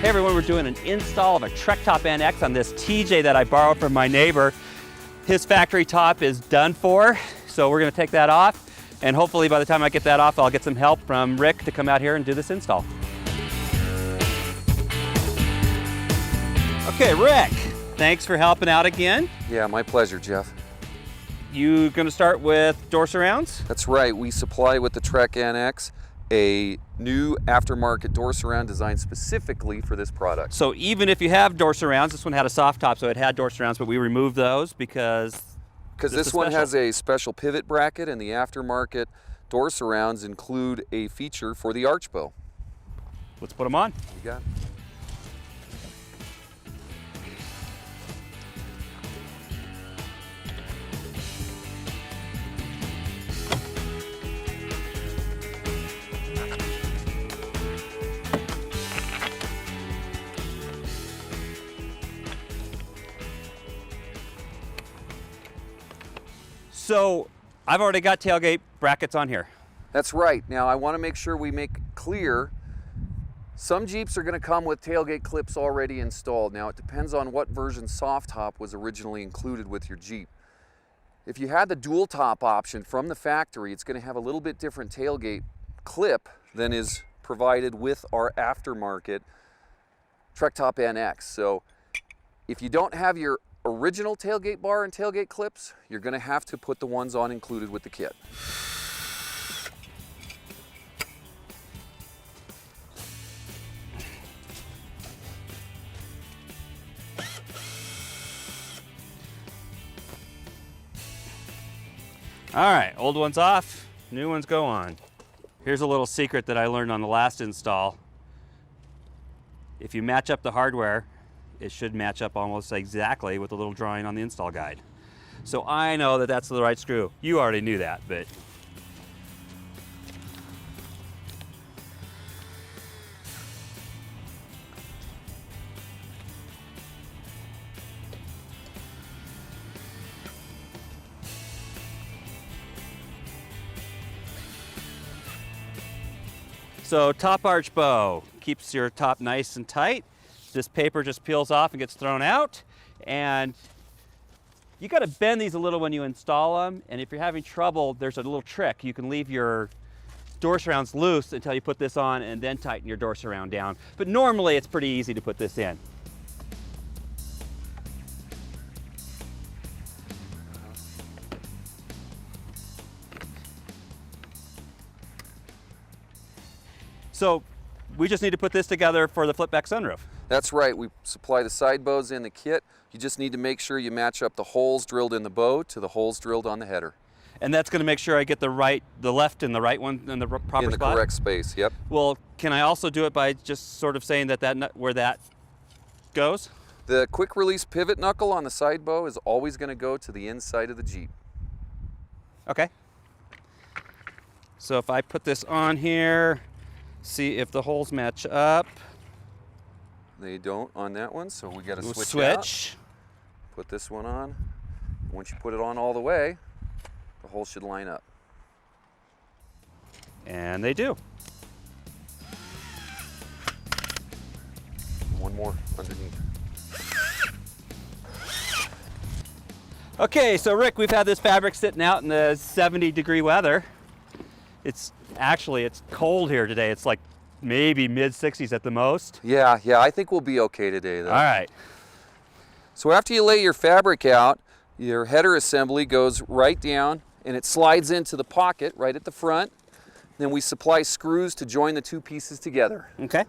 Hey everyone, we're doing an install of a Trektop NX on this TJ that I borrowed from my neighbor. His factory top is done for, so we're gonna take that off, and hopefully by the time I get that off, I'll get some help from Rick to come out here and do this install. Okay, Rick, thanks for helping out again. Yeah, my pleasure, Jeff. You gonna start with door surrounds? That's right, we supply with the Trektop NX a new aftermarket door surround designed specifically for this product. So even if you have door surrounds, this one had a soft top, so it had door surrounds, but we removed those because this one has a special pivot bracket, and the aftermarket door surrounds include a feature for the arch bow. Let's put them on. You got it. So I've already got tailgate brackets on here. That's right. Now I want to make sure we make clear, some Jeeps are going to come with tailgate clips already installed. Now it depends on what version soft top was originally included with your Jeep. If you had the dual top option from the factory, it's going to have a little bit different tailgate clip than is provided with our aftermarket Trektop NX. So if you don't have your original tailgate bar and tailgate clips, you're going to have to put the ones on included with the kit. All right, old ones off, new ones go on. Here's a little secret that I learned on the last install. If you match up the hardware, it should match up almost exactly with the little drawing on the install guide. So I know that that's the right screw. You already knew that, but. So top arch bow keeps your top nice and tight. This paper just peels off and gets thrown out, and you got to bend these a little when you install them, and if you're having trouble, there's a little trick. You can leave your door surrounds loose until you put this on and then tighten your door surround down. But normally it's pretty easy to put this in. So we just need to put this together for the flip back sunroof. That's right, we supply the side bows in the kit. You just need to make sure you match up the holes drilled in the bow to the holes drilled on the header. And that's going to make sure I get the left and the right one in the proper spot? In the correct space, yep. Well, can I also do it by just sort of saying that where that goes? The quick release pivot knuckle on the side bow is always going to go to the inside of the Jeep. Okay. So if I put this on here, see if the holes match up. They don't on that one, so we got to We'll switch. Put this one on. Once you put it on all the way, the holes should line up. And they do. One more underneath. Okay, so Rick, we've had this fabric sitting out in the 70-degree weather. It's cold here today. It's like maybe mid-60s at the most. Yeah, I think we'll be okay today though. All right. So after you lay your fabric out, your header assembly goes right down and it slides into the pocket right at the front. Then we supply screws to join the two pieces together. Okay.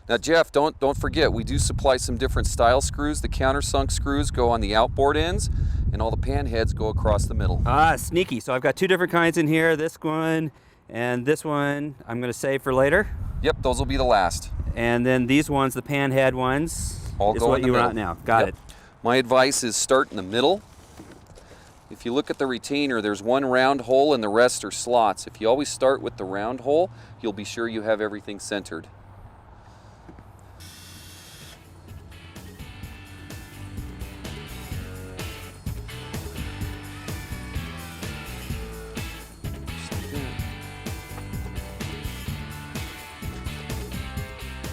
Now Jeff, don't forget, we do supply some different style screws. The countersunk screws go on the outboard ends and all the pan heads go across the middle. Ah, sneaky. So I've got two different kinds in here. This one and this one I'm going to save for later. Yep, those will be the last. And then these ones, the pan head ones, all is go what in the you middle. want now. Got it. My advice is start in the middle. If you look at the retainer, there's one round hole and the rest are slots. If you always start with the round hole, you'll be sure you have everything centered.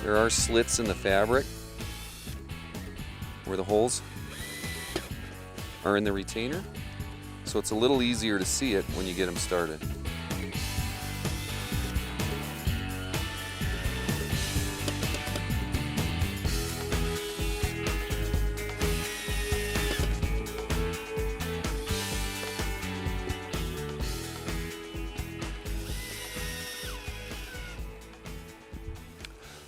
There are slits in the fabric where the holes are in the retainer, so it's a little easier to see it when you get them started.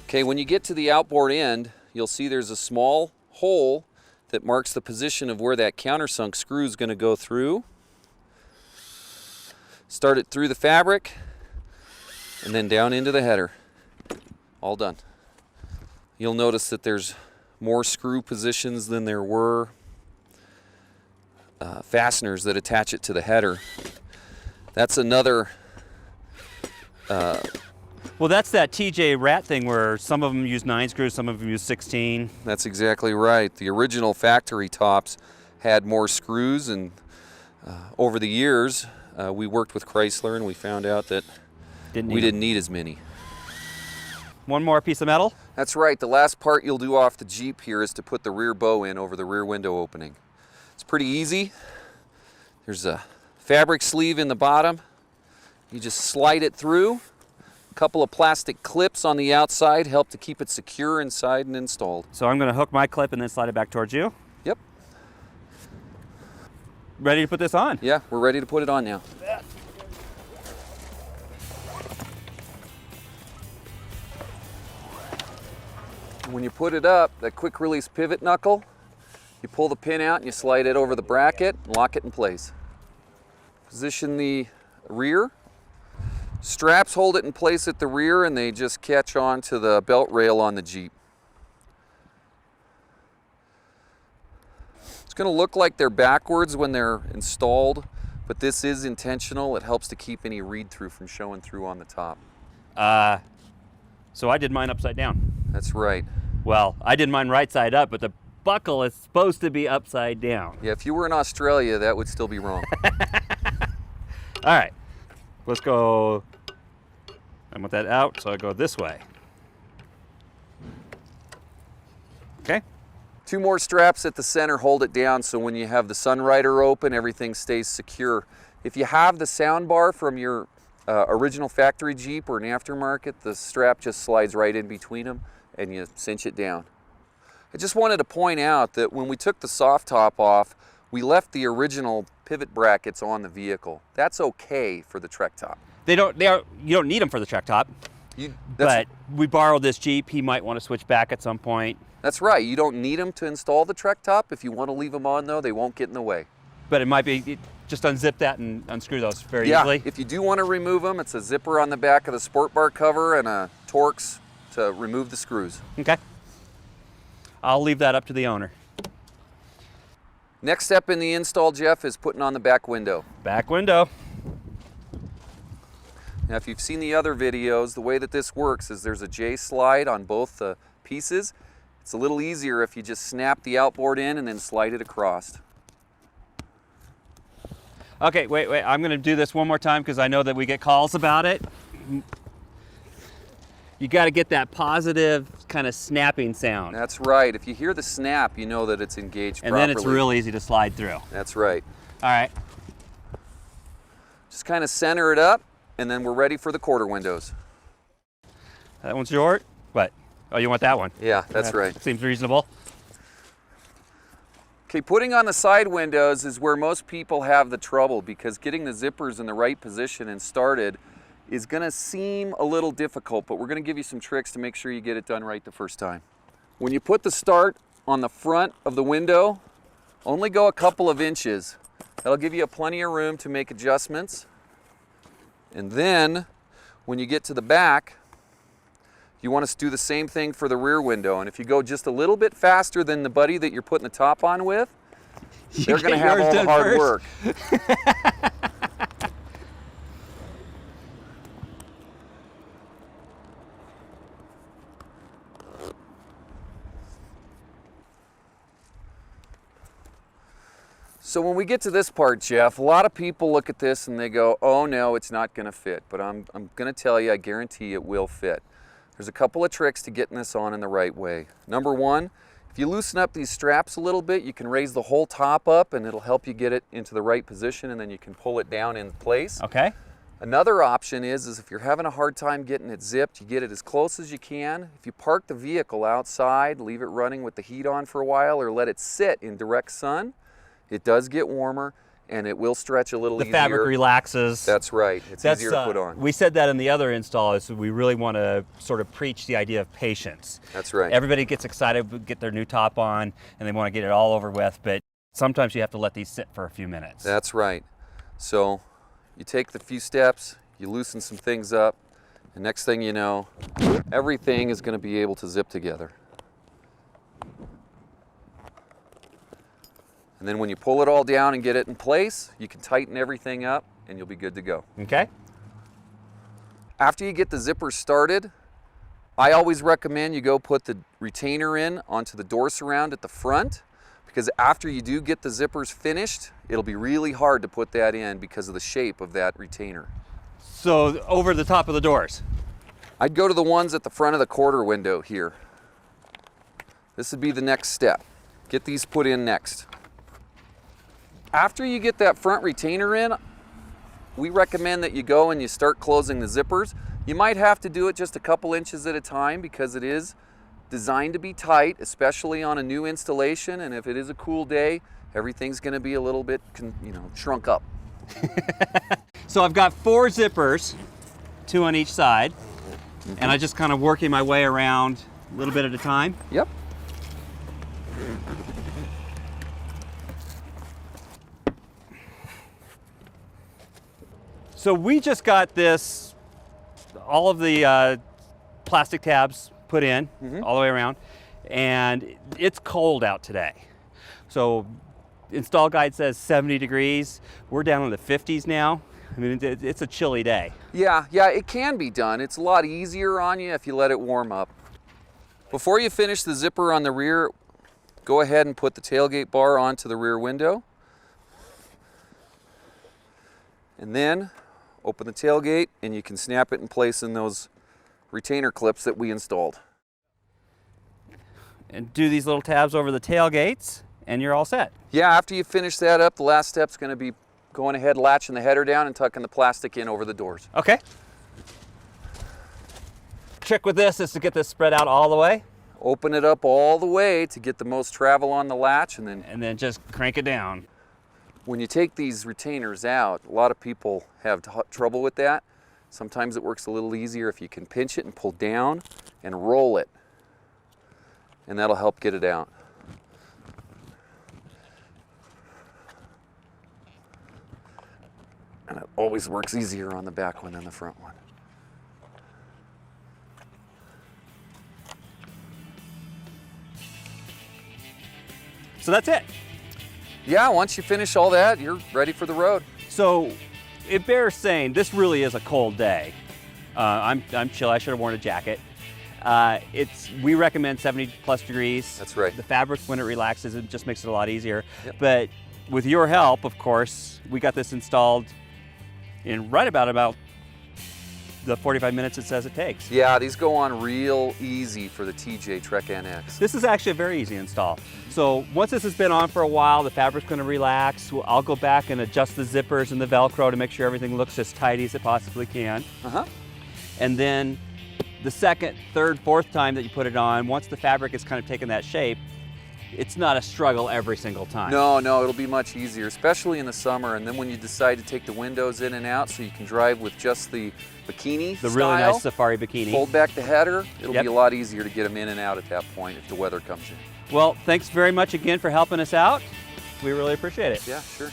Okay, when you get to the outboard end, you'll see there's a small hole that marks the position of where that countersunk screw is going to go through. Start it through the fabric and then down into the header. All done. You'll notice that there's more screw positions than there were fasteners that attach it to the header. That's another well, that's that TJ rat thing where some of them use 9 screws, some of them use 16. That's exactly right. The original factory tops had more screws, and over the years we worked with Chrysler and we found out that we didn't need as many. One more piece of metal? That's right. The last part you'll do off the Jeep here is to put the rear bow in over the rear window opening. It's pretty easy. There's a fabric sleeve in the bottom. You just slide it through. A couple of plastic clips on the outside help to keep it secure inside and installed. So I'm going to hook my clip and then slide it back towards you? Yep. Ready to put this on? Yeah, we're ready to put it on now. When you put it up, that quick release pivot knuckle, you pull the pin out and you slide it over the bracket and lock it in place. Position the rear. Straps hold it in place at the rear and they just catch on to the belt rail on the Jeep. It's going to look like they're backwards when they're installed, but this is intentional. It helps to keep any read-through from showing through on the top. So I did mine upside down. That's right. Well, I did mine right side up, but the buckle is supposed to be upside down. Yeah, if you were in Australia, that would still be wrong. All right, let's go. I want that out, so I go this way. Okay. 2 more straps at the center hold it down so when you have the Sunrider open, everything stays secure. If you have the sound bar from your original factory Jeep or an aftermarket, the strap just slides right in between them and you cinch it down. I just wanted to point out that when we took the soft top off, we left the original pivot brackets on the vehicle. That's okay for the Trektop. You don't need them for the Trektop. But we borrowed this Jeep. He might want to switch back at some point. That's right. You don't need them to install the Trektop. If you want to leave them on, though, they won't get in the way. But it might be, just unzip that and unscrew those very easily. If you do want to remove them, it's a zipper on the back of the sport bar cover and a Torx to remove the screws. Okay. I'll leave that up to the owner. Next step in the install, Jeff, is putting on the back window. Back window. Now, if you've seen the other videos, the way that this works is there's a J-slide on both the pieces. It's a little easier if you just snap the outboard in and then slide it across. Okay, wait. I'm going to do this one more time because I know that we get calls about it. You got to get that positive kind of snapping sound. That's right. If you hear the snap, you know that it's engaged properly. And then it's real easy to slide through. That's right. All right. Just kind of center it up, and then we're ready for the quarter windows. That one's short? What? Oh, you want that one? Yeah, that's right. Seems reasonable. Okay, putting on the side windows is where most people have the trouble because getting the zippers in the right position and started is going to seem a little difficult, but we're going to give you some tricks to make sure you get it done right the first time. When you put the start on the front of the window, only go a couple of inches. That'll give you plenty of room to make adjustments. And then when you get to the back, you want to do the same thing for the rear window. And if you go just a little bit faster than the buddy that you're putting the top on with, they're going to have all the hard work. So when we get to this part, Jeff, a lot of people look at this and they go, oh no, it's not going to fit. But I'm going to tell you, I guarantee it will fit. There's a couple of tricks to getting this on in the right way. Number one, if you loosen up these straps a little bit, you can raise the whole top up and it'll help you get it into the right position, and then you can pull it down in place. Okay. Another option is if you're having a hard time getting it zipped, you get it as close as you can. If you park the vehicle outside, leave it running with the heat on for a while, or let it sit in direct sun, it does get warmer and it will stretch a little easier. The fabric relaxes. That's right. It's easier to put on. We said that in the other install, is we really want to sort of preach the idea of patience. That's right. Everybody gets excited to get their new top on and they want to get it all over with, but sometimes you have to let these sit for a few minutes. That's right. So you take the few steps, you loosen some things up, and next thing you know, everything is going to be able to zip together. And then when you pull it all down and get it in place, you can tighten everything up and you'll be good to go. Okay. After you get the zippers started, I always recommend you go put the retainer in onto the door surround at the front, because after you do get the zippers finished, it'll be really hard to put that in because of the shape of that retainer. So over the top of the doors? I'd go to the ones at the front of the quarter window here. This would be the next step. Get these put in next. After you get that front retainer in, we recommend that you go and you start closing the zippers. You might have to do it just a couple inches at a time because it is designed to be tight, especially on a new installation, and if it is a cool day, everything's going to be a little bit, shrunk up. So I've got 4 zippers, 2 on each side, and I just kind of working my way around a little bit at a time. Yep. So we just got this, all of the plastic tabs put in all the way around, and it's cold out today. So install guide says 70 degrees. We're down in the 50s now. I mean, it's a chilly day. Yeah, it can be done. It's a lot easier on you if you let it warm up. Before you finish the zipper on the rear, go ahead and put the tailgate bar onto the rear window. And then open the tailgate and you can snap it in place in those retainer clips that we installed. And do these little tabs over the tailgates and you're all set. Yeah, after you finish that up, the last step's going to be going ahead, latching the header down and tucking the plastic in over the doors. Okay. Trick with this is to get this spread out all the way. Open it up all the way to get the most travel on the latch, and then just crank it down. When you take these retainers out, a lot of people have trouble with that. Sometimes it works a little easier if you can pinch it and pull down and roll it, and that'll help get it out. And it always works easier on the back one than the front one. So that's it. Yeah, once you finish all that, you're ready for the road. So it bears saying this really is a cold day. I'm chill. I should have worn a jacket. We recommend 70 plus degrees. That's right. The fabric, when it relaxes, it just makes it a lot easier. Yep. But with your help, of course, we got this installed in right about the 45 minutes it says it takes. Yeah, these go on real easy for the TJ Trek NX. This is actually a very easy install. So once this has been on for a while, the fabric's going to relax. I'll go back and adjust the zippers and the Velcro to make sure everything looks as tidy as it possibly can. And then the second, third, fourth time that you put it on, once the fabric is kind of taken that shape, it's not a struggle every single time. No, it'll be much easier, especially in the summer. And then when you decide to take the windows in and out so you can drive with just the bikini The really nice safari bikini. Fold back the header, it'll be a lot easier to get them in and out at that point if the weather comes in. Well, thanks very much again for helping us out. We really appreciate it. Yeah, sure.